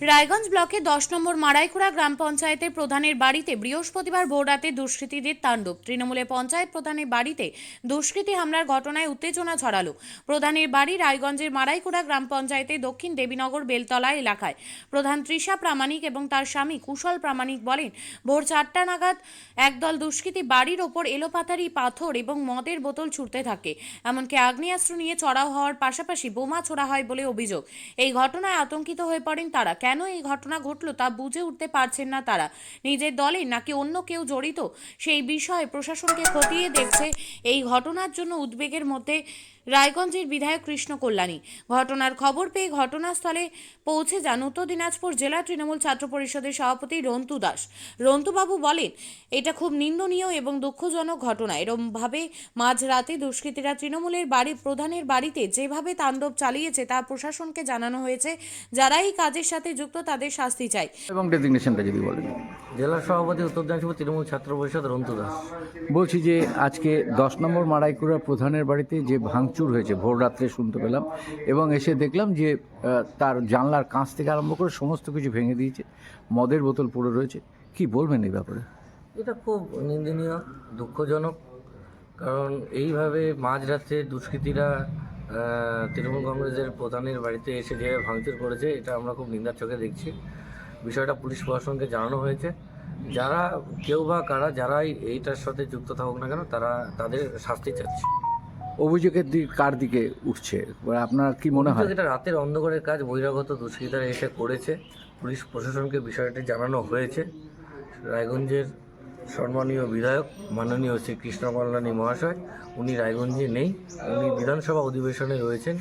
রায়গঞ্জ ব্লকে 10 নম্বর মারাইকুড়া গ্রাম পঞ্চায়েতের প্রধানের বাড়িতে বৃহস্পতিবার ভোররাতে দুষ্কৃতীদের তাণ্ডব। তৃণমূলে পঞ্চায়েত প্রধানের বাড়িতে দুষ্কৃতী হামলার ঘটনায় উত্তেজনা ছড়ালো। প্রধানের বাড়ি রায়গঞ্জের মারাইকুড়া গ্রাম পঞ্চায়েতের দক্ষিণ দেবীনগর বেলতলা এলাকায়। প্রধান তৃষা প্রামাণিক এবং তার স্বামী কুশল প্রামাণিক বলেন, ভোর 4টা নাগাদ একদল দুষ্কৃতী বাড়ির ওপর এলোপাথারি পাথর এবং মদের বোতল ছুঁড়তে থাকে। এমনকি আগ্নেয়াস্ত্র নিয়ে চড়াও হওয়ার পাশাপাশি বোমা ছোড়া হয় বলে অভিযোগ। এই ঘটনায় আতঙ্কিত হয়ে পড়েন তারা। কেন এই ঘটনা ঘটল তা বুঝে উঠতে পারছেন না তারা। নিজের দলে নাকি অন্য কেউ জড়িত সেই বিষয়ে প্রশাসনকে খতিয়ে দেখছে। এই ঘটনার জন্য উদ্বেগের মধ্যে রায়গঞ্জের বিধায়ক কৃষ্ণ কল্যাণী। ঘটনার খবর পেয়ে ঘটনাস্থলে পৌঁছে যান উত্তর দিনাজপুর জেলা তৃণমূল ছাত্র পরিষদের সভাপতি রন্তু দাস। রন্তুবাবু বলেন, এটা খুব নিন্দনীয় এবং দুঃখজনক ঘটনা। এরমভাবে মাঝরাতে দুষ্কৃতীরা তৃণমূলের প্রধানের বাড়িতে যেভাবে তাণ্ডব চালিয়েছে তা প্রশাসনকে জানানো হয়েছে। যারা এই কাজের সাথে যুক্ত তাদের শাস্তি চাই। এবং ডেজিগনেশনটা যদি বলেন। জেলা সভাপতি উত্তর দিনাজপুর তৃণমূল ছাত্র পরিষদ রন্তু দাস। বলছি যে আজকে 10 নম্বর মারাইকুড়া প্রধানের বাড়িতে যে ভাঙচুর হয়েছে ভোর রাত্রে শুনতে পেলাম, এবং এসে দেখলাম যে তার জানলার কাঁচ থেকে আরম্ভ করে সমস্ত কিছু ভেঙে দিয়েছে, মদের বোতল পড়ে রয়েছে। কি বলবেন এই ব্যাপারে? এটা খুব নিন্দনীয়, দুঃখজনক। কারণ এইভাবে মাঝরাতে দুষ্কৃতীরা তৃণমূল কংগ্রেসের প্রধানের বাড়িতে এসে যেভাবে ভাঙচুর করেছে, এটা আমরা খুব নিন্দার চোখে দেখছি। বিষয়টা পুলিশ প্রশাসনকে জানানো হয়েছে। যারা কেউ বা কারা যারাই এইটার সাথে যুক্ত থাকুক না কেন, তাদের শাস্তি চাচ্ছে। অভিযোগের কার দিকে উঠছে আপনার কি মনে হয়? এটা রাতের অন্ধকারের কাজ বহিরাগত দুষ্কৃতীরা এসে করেছে। পুলিশ প্রশাসনকে বিষয়টি জানানো হয়েছে। রায়গঞ্জের সম্মানীয় বিধায়ক মাননীয় শ্রী কৃষ্ণ কল্যাণী মহাশয়, উনি রায়গঞ্জে নেই, উনি বিধানসভা অধিবেশনে রয়েছেন।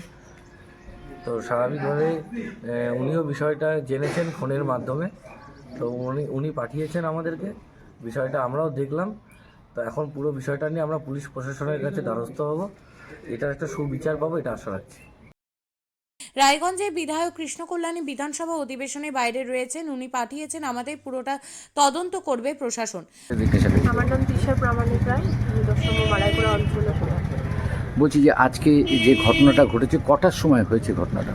তো স্বাভাবিকভাবে উনিও বিষয়টা জেনেছেন ফোনের মাধ্যমে। তো উনি পাঠিয়েছেন আমাদেরকে, বিষয়টা আমরাও দেখলাম। তো এখন পুরো বিষয়টা নিয়ে আমরা পুলিশ প্রশাসনের কাছে দ্বারস্থ হব, এটার একটা সুবিচার পাবো, এটা আশা রাখছি। রায়গঞ্জের বিধায়ক কৃষ্ণ কল্যাণী বিধানসভা অধিবেশনের বাইরে রয়েছেন। উনি পাঠিয়েছেন আমাদের পুরোটা তদন্ত করবে প্রশাসন। আমার নাম তৃষা প্রামাণিক রায়, আমি 10 নম্বর মারাইকুড়া অঞ্চলে। বলছি যে আজকে যে ঘটনাটা ঘটেছে কটার সময় হয়েছে ঘটনাটা?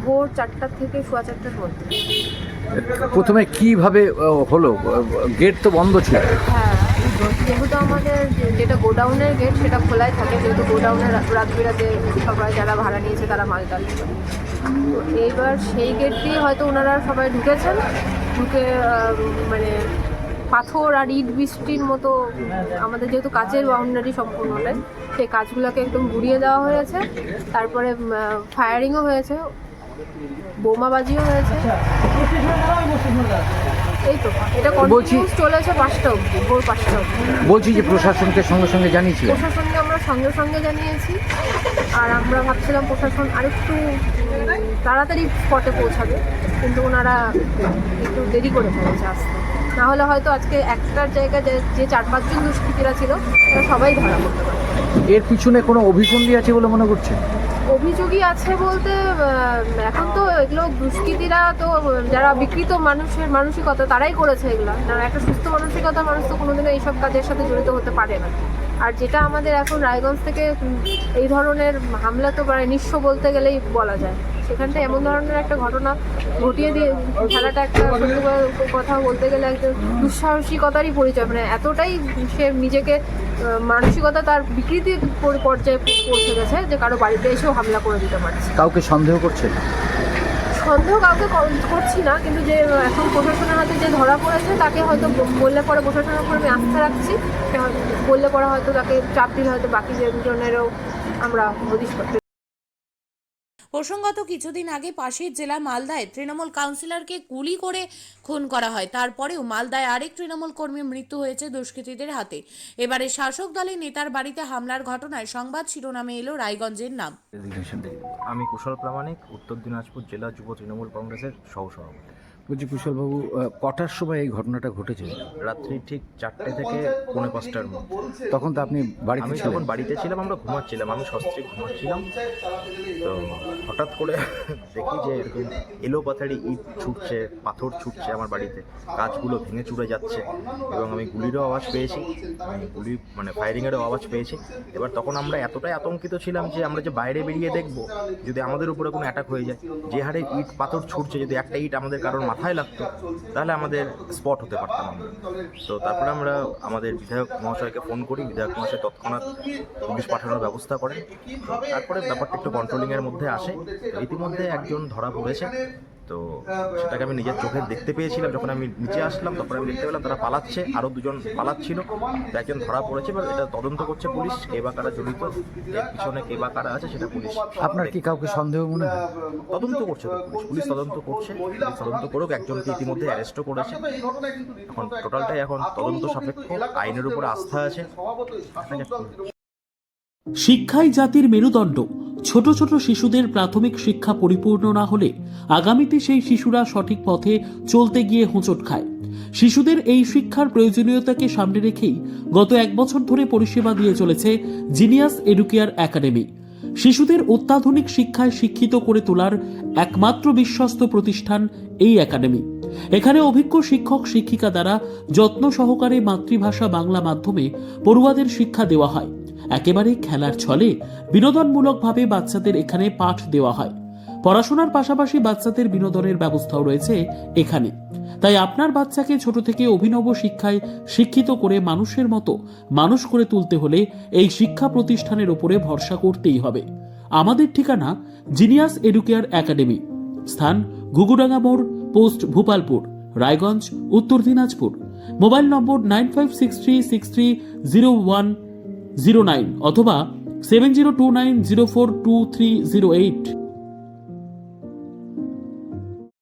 ভোর 4টা থেকে 4:15টার মধ্যে। প্রথমে কিভাবে হলো? গেট তো বন্ধ ছিল। হ্যাঁ, যেহেতু আমাদের যেটা গোডাউনের গেট সেটা খোলাই থাকে, যেহেতু গোডাউনের রাত বিরাতে সবাই যারা ভাড়া নিয়েছে তারা মাল টাল তো এইবার সেই গেট দিয়ে হয়তো ওনারা সবাই ঢুকেছেন, ঢুকে মানে পাথর আর ইট বৃষ্টির মতো আমাদের যেহেতু কাচের বাউন্ডারি সম্পূর্ণ নয়, সেই কাজগুলোকে একদম ঘুরিয়ে দেওয়া হয়েছে। তারপরে ফায়ারিংও হয়েছে, বোমাবাজিও হয়েছে। এই তো এটা কন্টিনিউয়াস চলেছে 5টা অবধি, ভোর 5টা অবধি। বলছি যে প্রশাসনকে সঙ্গে সঙ্গে জানিয়েছিল? প্রশাসনকে আমরা সঙ্গে সঙ্গে জানিয়েছি, আর আমরা ভাবছিলাম প্রশাসন আরেকটু তাড়াতাড়ি স্পটে পৌঁছাবে, কিন্তু ওনারা একটু দেরি করে ফেলেছে আসতে। না হলে হয়তো আজকে একটার জায়গায় যে 4-5 জন দুষ্কৃতীরা ছিল তারা সবাই ধরা পড়তে পারে। এর পিছনে কোনো অভিসন্ধি আছে বলে মনে করছে? অভিযোগই আছে বলতে এখন তো এগুলো দুষ্কৃতীরা তো যারা বিকৃত মানুষের মানসিকতা তারাই করেছে এগুলো। একটা সুস্থ মানসিকতা মানুষ তো কোনোদিনও এইসব কাজের সাথে জড়িত হতে পারে না। আর যেটা আমাদের এখন রায়গঞ্জ থেকে এই ধরনের হামলা তো প্রায় নিঃস্ব বলতে গেলেই বলা যায়। সেখানটা এমন ধরনের একটা ঘটনা ঘটিয়ে দিয়ে খেলাটা একটা সত্যি কথা বলতে গেলে একটা দুঃসাহসিকতারই পরিচয়। মানে এতটাই সে নিজেকে মানসিকতা তার বিকৃতির পর্যায়ে পৌঁছে গেছে যে কারো বাড়িতে এসেও হামলা করে দিতে পারছে। কাউকে সন্দেহ করছে? সন্দেহ কাউকে করছি না, কিন্তু যে এখন প্রশাসনের হাতে যে ধরা পড়েছে তাকে হয়তো বললে পরে প্রশাসনের উপর আমি আস্থা রাখছি, বললে পরে হয়তো তাকে চাপ দিলে হয়তো বাকি যে দুজনেরও আমরা হদিশ করতে। প্রসঙ্গত কিছুদিন আগে পাশের জেলা মালদায় তৃণমূল কাউন্সিলরকে গুলি করে খুন করা হয়। তারপরেও মালদায় আরেক তৃণমূল কর্মীর মৃত্যু হয়েছে দুষ্কৃতীদের হাতে। এবারে শাসক দলের নেতার বাড়িতে হামলার ঘটনায় সংবাদ শিরোনামে এলো রায়গঞ্জের নাম। আমি কুশল প্রামাণিক, উত্তর দিনাজপুর জেলা যুব তৃণমূল কংগ্রেসের সহসভাপতি। বলছি কুশলবাবু, কটার সময় এই ঘটনাটা ঘটেছে? রাত্রি ঠিক 4টে থেকে 4:45টার মধ্যে। তখন তো আপনি বাড়িতে আমি ছিলেন? তখন বাড়িতে ছিলাম, আমরা ঘুমাচ্ছিলাম, আমি সস্ত্রীক ঘুমাচ্ছিলাম। তো হঠাৎ করে দেখি যে এরকম এলোপাথারি ইট ছুটছে, পাথর ছুটছে আমার বাড়িতে, গাছগুলো ভেঙে চুরে যাচ্ছে এবং আমি গুলিরও আওয়াজ পেয়েছি, গুলি মানে ফায়ারিংয়েরও আওয়াজ পেয়েছি। এবার তখন আমরা এতটাই আতঙ্কিত ছিলাম যে আমরা যে বাইরে বেরিয়ে দেখবো যদি আমাদের উপরে কোনো অ্যাটাক হয়ে যায়, যে হারে ইট পাথর ছুটছে, যদি একটা ইট আমাদের কারোর মাথায় লাগতো তাহলে আমাদের স্পট হতে পারতাম আমরা। তো তারপরে আমরা আমাদের বিধায়ক মহাশয়কে ফোন করি, বিধায়ক মহাশয় তৎক্ষণাৎ পুলিশ পাঠানোর ব্যবস্থা করেন। তারপরে ব্যাপারটা একটু কন্ট্রোলিংয়ের মধ্যে আসে। তো ইতিমধ্যে একজন ধরা পড়েছে, তো সেটাকে আমি নিজের চোখে দেখতে পেয়েছিলাম। যখন আমি নিচে আসলাম তখন আমি দেখতে পেলাম তারা পালাচ্ছে, আরও দুজন পালাচ্ছিল, তো একজন ধরা পড়েছে। এবার এটা তদন্ত করছে পুলিশ, কে বা কারা জড়িত, এর পিছনে কে বা কারা আছে সেটা পুলিশ আপনার কি কাউকে সন্দেহ মনে হয়? তদন্ত করছে। তো পুলিশ তদন্ত করছে, পুলিশ তদন্ত করুক। একজনকে ইতিমধ্যে অ্যারেস্টও করেছে। এখন টোটালটাই এখন তদন্ত সাপেক্ষ, আইনের উপর আস্থা আছে। শিক্ষাই জাতির মেরুদণ্ড। ছোট ছোট শিশুদের প্রাথমিক শিক্ষা পরিপূর্ণ না হলে আগামীতে সেই শিশুরা সঠিক পথে চলতে গিয়ে হোঁচট খায়। শিশুদের এই শিক্ষার প্রয়োজনীয়তাকে সামনে রেখেই গত 1 বছর ধরে পরিষেবা দিয়ে চলেছে জিনিয়াস এডুকেয়ার একাডেমি। শিশুদের অত্যাধুনিক শিক্ষায় শিক্ষিত করে তোলার একমাত্র বিশ্বস্ত প্রতিষ্ঠান এই একাডেমি। এখানে অভিজ্ঞ শিক্ষক শিক্ষিকা দ্বারা যত্ন সহকারে মাতৃভাষা বাংলা মাধ্যমে পড়ুয়াদের শিক্ষা দেওয়া হয়। একেবারে খেলার ছলে বিনোদনমূলকভাবে বাচ্চাদের এখানে পাঠ দেওয়া হয়। পড়াশোনার পাশাপাশি বাচ্চাদের বিনোদনের ব্যবস্থাও রয়েছে এখানে। তাই আপনার বাচ্চাকে ছোট থেকে অভিনব শিক্ষায় শিক্ষিত করে মানুষের মতো মানুষ করে তুলতে হলে এই শিক্ষা প্রতিষ্ঠানের উপরে ভরসা করতেই হবে। আমাদের ঠিকানা জিনিয়াস এডুকেয়ার একাডেমি, স্থান ঘুঘুডাঙ্গা মোড়, পোস্ট ভূপালপুর, রায়গঞ্জ, উত্তর দিনাজপুর। মোবাইল নম্বর 9563630109 অথবা 7029042308।